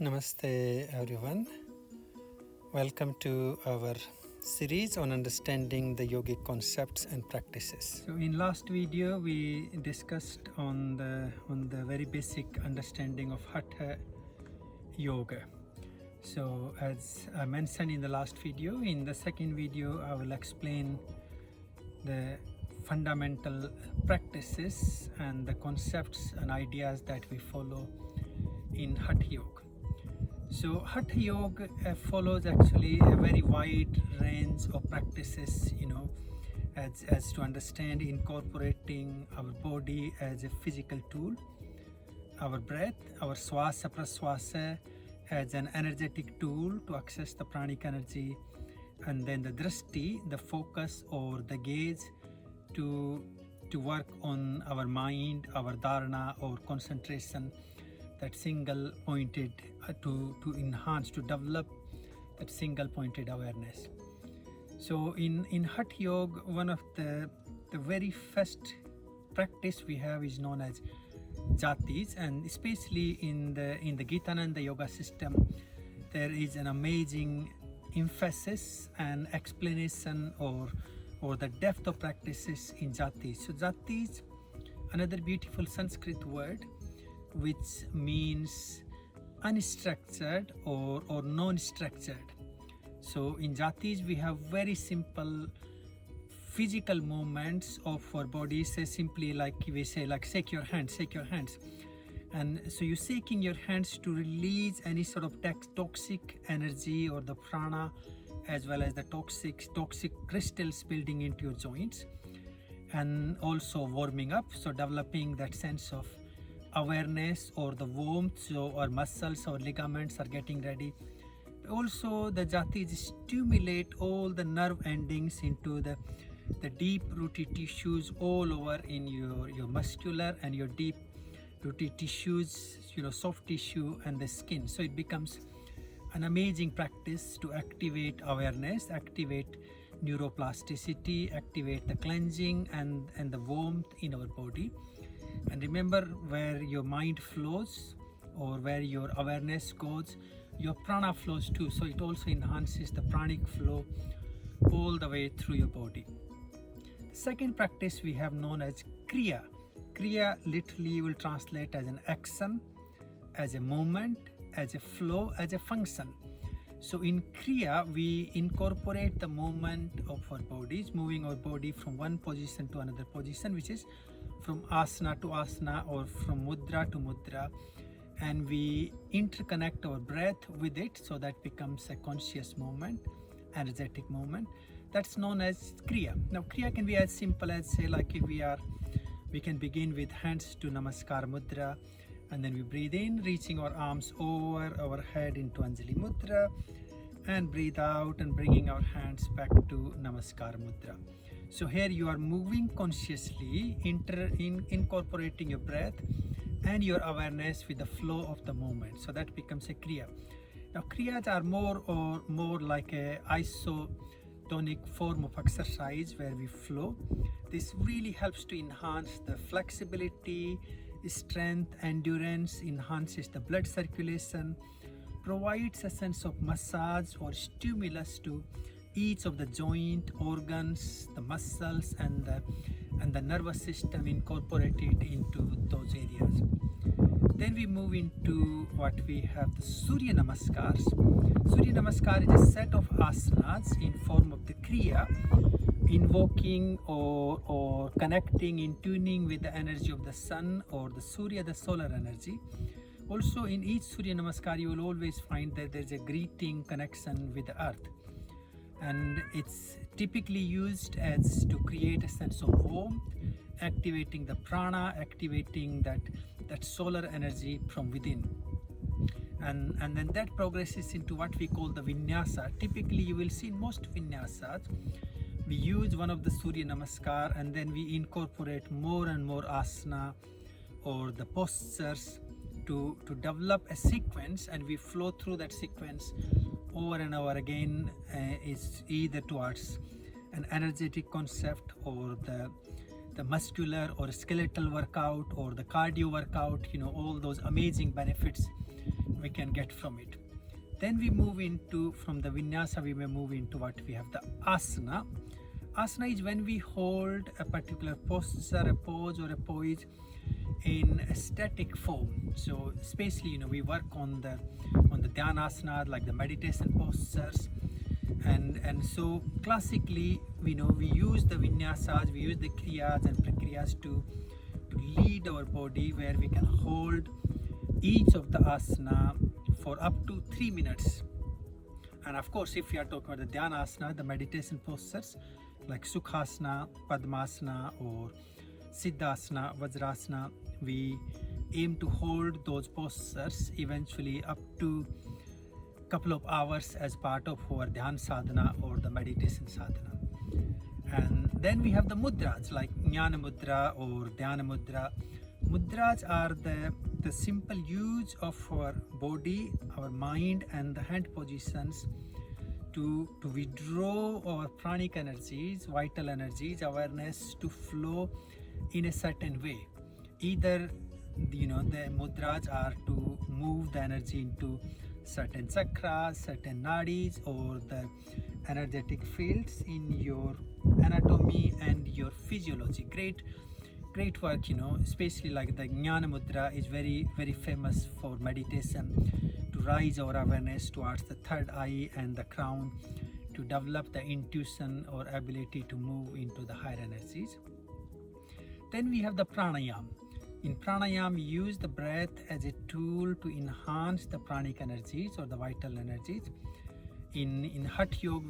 Namaste everyone. Welcome to our series on understanding the yogic concepts and practices. So in last video we discussed on the very basic understanding of Hatha Yoga. So as I mentioned in the last video, in the second video I will explain the fundamental practices and the concepts and ideas that we follow in Hatha Yoga. So Hatha Yoga follows actually a very wide range of practices, as to understand incorporating our body as a physical tool, our breath, our swasa praswasa as an energetic tool to access the pranic energy, and then the drishti, the focus or the gaze to work on our mind, our dharana or concentration, that single pointed to enhance, to develop that single pointed awareness. So in Hatha Yoga, one of the very first practice we have is known as Jattis, and especially in the Gitananda yoga system there is an amazing emphasis and explanation or the depth of practices in Jattis. So Jattis, another beautiful Sanskrit word which means unstructured or non-structured. So in Jattis we have very simple physical movements of our body. Say simply like we say, like shake your hands, and so you're shaking your hands to release any sort of toxic energy or the prana, as well as the toxic crystals building into your joints, and also warming up, so developing that sense of awareness or the warmth, so our muscles or ligaments are getting ready. Also the Jattis stimulate all the nerve endings into the deep rooted tissues all over in your muscular and your deep rooted tissues, soft tissue and the skin. So it becomes an amazing practice to activate awareness, activate neuro-plasticity, activate the cleansing and the warmth in our body. And remember, where your mind flows or where your awareness goes, your prana flows too. So it also enhances the pranic flow all the way through your body. The second practice we have known as Kriya. Kriya literally will translate as an action, as a movement, as a flow, as a function. So in Kriya we incorporate the movement of our bodies, moving our body from one position to another position, which is from asana to asana or from mudra to mudra, and we interconnect our breath with it, so that becomes a conscious movement, energetic movement. That's known as Kriya. Now Kriya can be as simple as, say, like if we can begin with hands to Namaskar mudra, and then we breathe in, reaching our arms over our head into Anjali mudra, and breathe out and bringing our hands back to Namaskar mudra. So here you are moving consciously, incorporating your breath and your awareness with the flow of the movement. So that becomes a Kriya. Now Kriyas are more like a isotonic form of exercise where we flow. This really helps to enhance the flexibility, strength, endurance, enhances the blood circulation, provides a sense of massage or stimulus to each of the joint, organs, the muscles and the nervous system incorporated into those areas. Then we move into what we have, the Surya Namaskars. Surya Namaskar is a set of asanas in form of the Kriya, invoking or connecting, in tuning with the energy of the sun or the Surya, the solar energy. Also in each Surya Namaskar you will always find that there is a greeting connection with the earth, and it's typically used as to create a sense of warmth, activating the prana, activating that solar energy from within. And then that progresses into what we call the vinyasa. Typically you will see in most vinyasas we use one of the Surya Namaskar, and then we incorporate more and more asana or the postures to develop a sequence, and we flow through that sequence over and over again. Is either towards an energetic concept or the muscular or skeletal workout or the cardio workout, all those amazing benefits we can get from it. Then we move into, from the vinyasa, we may move into what we have the asana. Asana is when we hold a particular posture, a pose or a poise in a static form. So especially, we work on the dhyana asana, like the meditation postures, and so classically, we use the vinyasas, we use the kriyas and prakriyas to lead our body, where we can hold each of the asana for up to 3 minutes. And of course, if we are talking about the dhyana asana, the meditation postures like sukhasana, padmasana, or siddhasana, vajrasana, we aim to hold those postures eventually up to a couple of hours as part of our dhyan sadhana or the meditation sadhana. And then we have the mudras like jnana mudra or dhyana mudra. Mudras are the simple use of our body, our mind, and the hand positions to withdraw our pranic energies, vital energies, awareness to flow in a certain way. Either the mudras are to move the energy into certain chakras, certain nadis, or the energetic fields in your anatomy and your physiology. Great work, especially like the jnana mudra is very, very famous for meditation, to raise our awareness towards the third eye and the crown, to develop the intuition or ability to move into the higher energies. Then we have the pranayam. In pranayam, we use the breath as a tool to enhance the pranic energies or the vital energies. In Hatha Yoga,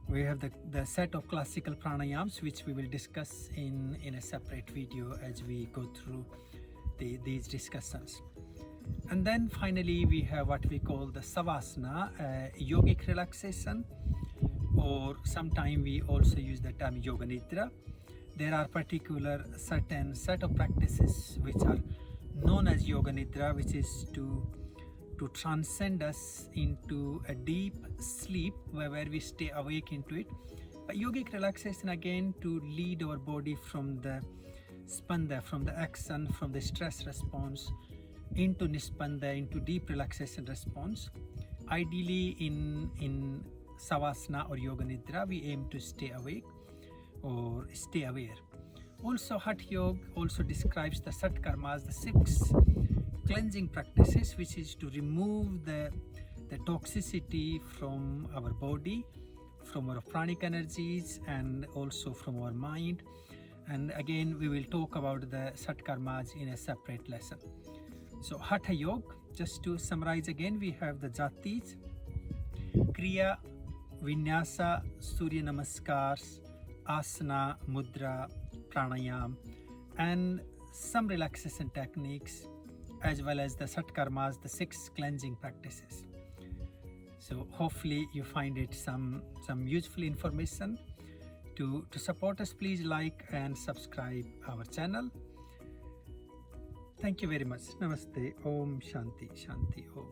we have the set of classical pranayams, which we will discuss in a separate video as we go through these discussions. And then finally, we have what we call the savasana, yogic relaxation, or sometimes we also use the term yoga nidra. There are particular certain set of practices which are known as yoga nidra, which is to transcend us into a deep sleep where we stay awake into it. But yogic relaxation, again, to lead our body from the spanda, from the action, from the stress response into nispanda, into deep relaxation response. Ideally in savasana or yoga nidra, we aim to stay awake or stay aware. Also, Hatha Yoga also describes the satkarmas, the 6 cleansing practices, which is to remove the toxicity from our body, from our pranic energies, and also from our mind. And again, we will talk about the satkarmas in a separate lesson. So Hatha Yoga, just to summarize again, we have the Jattis, Kriya, Vinyasa, Surya Namaskars, Asana, Mudra, Pranayam, and some relaxation techniques, as well as the satkarmas, the 6 cleansing practices. So hopefully you find it some useful information. To support us, please like and subscribe our channel. Thank you very much. Namaste. Om Shanti Shanti Om.